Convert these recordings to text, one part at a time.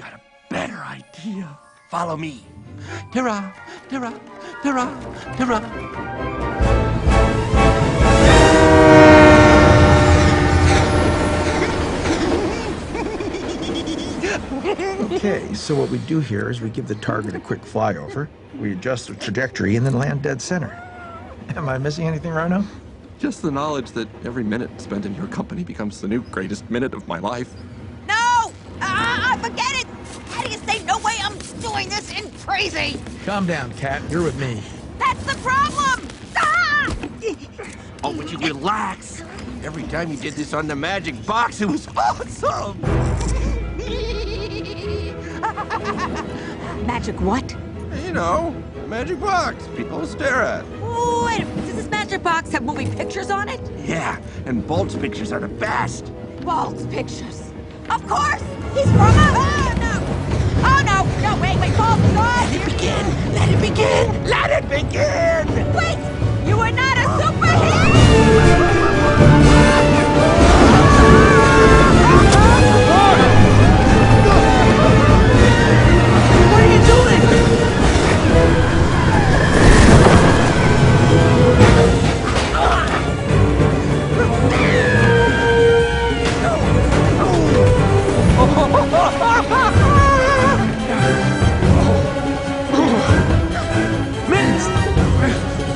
got a better idea. Follow me. Tara, Tara, Tara, Tara. Okay, so what we do here is we give the target a quick flyover, we adjust the trajectory, and then land dead center. Am I missing anything, Rhino? Just the knowledge that every minute spent in your company becomes the new greatest minute of my life. No! Forget it! How do you say no way I'm doing this in crazy? Calm down, Cat. You're with me. That's the problem! Ah! Oh, but you relax. Every time you did this on the magic box, it was awesome. Magic what? You know, the magic box people stare at. Wait, does this magic box have moving pictures on it? Yeah, and Bolt's pictures are the best. Bolt's pictures. Of course! He's from a... Oh, no! Oh, no! No, wait, Bolt, God! Let it begin! Let it begin! Let it begin! Wait! You are not a superhero! What are you doing?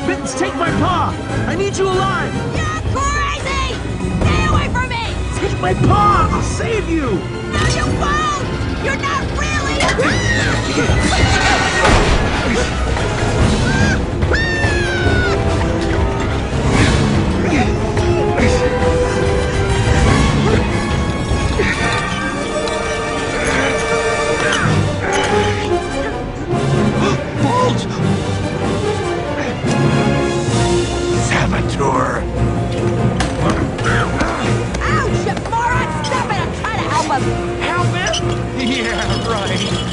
Mittens, take my paw! I need you alive! You're crazy! Stay away from me! Take my paw! I'll save you! No, you won't! You're not really... Bolt! Saboteur! Ouch, you moron! Stop it! I'm trying to help him! Help him? Yeah, right.